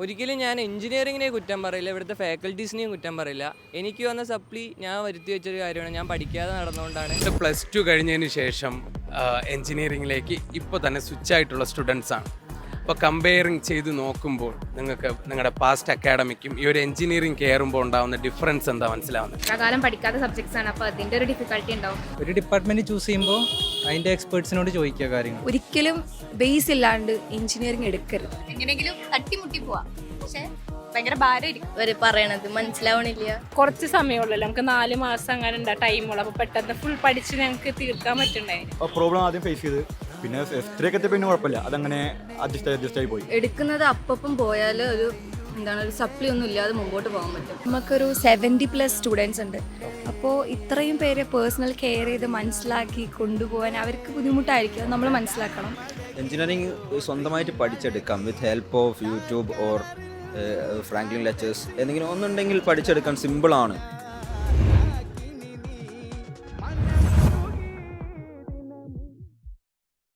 ഒരിക്കലും ഞാൻ എഞ്ചിനീയറിങ്ങിനെ കുറ്റം പറയില്ല, ഇവിടുത്തെ ഫാക്കൽറ്റീസിനെയും കുറ്റം പറയില്ല. എനിക്ക് വന്ന സപ്ലി ഞാൻ വരുത്തി വെച്ചൊരു കാര്യമാണ്, ഞാൻ പഠിക്കാതെ നടന്നുകൊണ്ടാണ്. +2 കഴിഞ്ഞതിന് ശേഷം എഞ്ചിനീയറിങ്ങിലേക്ക് ഇപ്പോൾ തന്നെ സ്വിച്ച് ആയിട്ടുള്ള സ്റ്റുഡൻസാണ്. അപ്പോൾ കമ്പയറിങ് ചെയ്ത് നോക്കുമ്പോൾ നിങ്ങൾക്ക് നിങ്ങളുടെ പാസ്റ്റ് അക്കാഡമിക്കും ഈ ഒരു എഞ്ചിനീയറിംഗ് കയറുമ്പോൾ ഉണ്ടാകുന്ന ഡിഫറൻസ് എന്താ മനസ്സിലാവുന്നത്? കാലം പഠിക്കാത്ത സബ്ജക്ട്സ് ആണ്, അപ്പോൾ അതിൻ്റെ ഒരു ഡിഫിക്കൽട്ടി ഉണ്ടാവും. ഒരു ഡിപ്പാർട്ട്മെന്റ് ചൂസ് ചെയ്യുമ്പോൾ അതിന്റെ എക്സ്പേർട്സിനോട് ചോദിക്കുക കാര്യങ്ങൾ. ഒരിക്കലും ബേസ് ഇല്ലാണ്ട് എഞ്ചിനീയറിംഗ് എടുക്കരുത്. എങ്ങനെയെങ്കിലും തട്ടിമുട്ടി പോവാം, പക്ഷേ ഭയങ്കര ഭാരമായിരിക്കും. അവർ പറയണത് മനസ്സിലാവണില്ല. കുറച്ച് സമയമുള്ളല്ലോ, നമുക്ക് 4 മാസം അങ്ങനെ ഉണ്ടാ ടൈമുള്ളൂ. അപ്പോൾ പെട്ടെന്ന് ഫുൾ പഠിച്ച് ഞങ്ങൾക്ക് തീർക്കാൻ പറ്റുന്നുണ്ടായിരുന്നു. പ്രോബ്ലം ആദ്യം ഫേസ് ചെയ്ത് പിന്നെ F3 പിന്നെ കുഴപ്പമില്ല, അതങ്ങനെ അഡ്ജസ്റ്റ് ആയി പോയി. എടുക്കുന്നത് അപ്പം പോയാൽ ഒരു ഒരു സപ്ലി ഒന്നും ഇല്ലാതെ മുമ്പോട്ട് പോകാൻ പറ്റും. നമുക്കൊരു 70+ സ്റ്റുഡൻസ് ഉണ്ട്. അപ്പോൾ ഇത്രയും പേരെ പേഴ്സണൽ കെയർ ചെയ്ത് മനസ്സിലാക്കി കൊണ്ടുപോകാൻ അവർക്ക് ബുദ്ധിമുട്ടായിരിക്കും, അത് നമ്മൾ മനസ്സിലാക്കണം. എഞ്ചിനീയറിംഗ് സ്വന്തമായിട്ട് പഠിച്ചെടുക്കാം with help of YouTube or Franklin lectures എന്തെങ്കിലും ഒന്നുണ്ടെങ്കിൽ പഠിച്ചെടുക്കാൻ സിമ്പിളാണ്.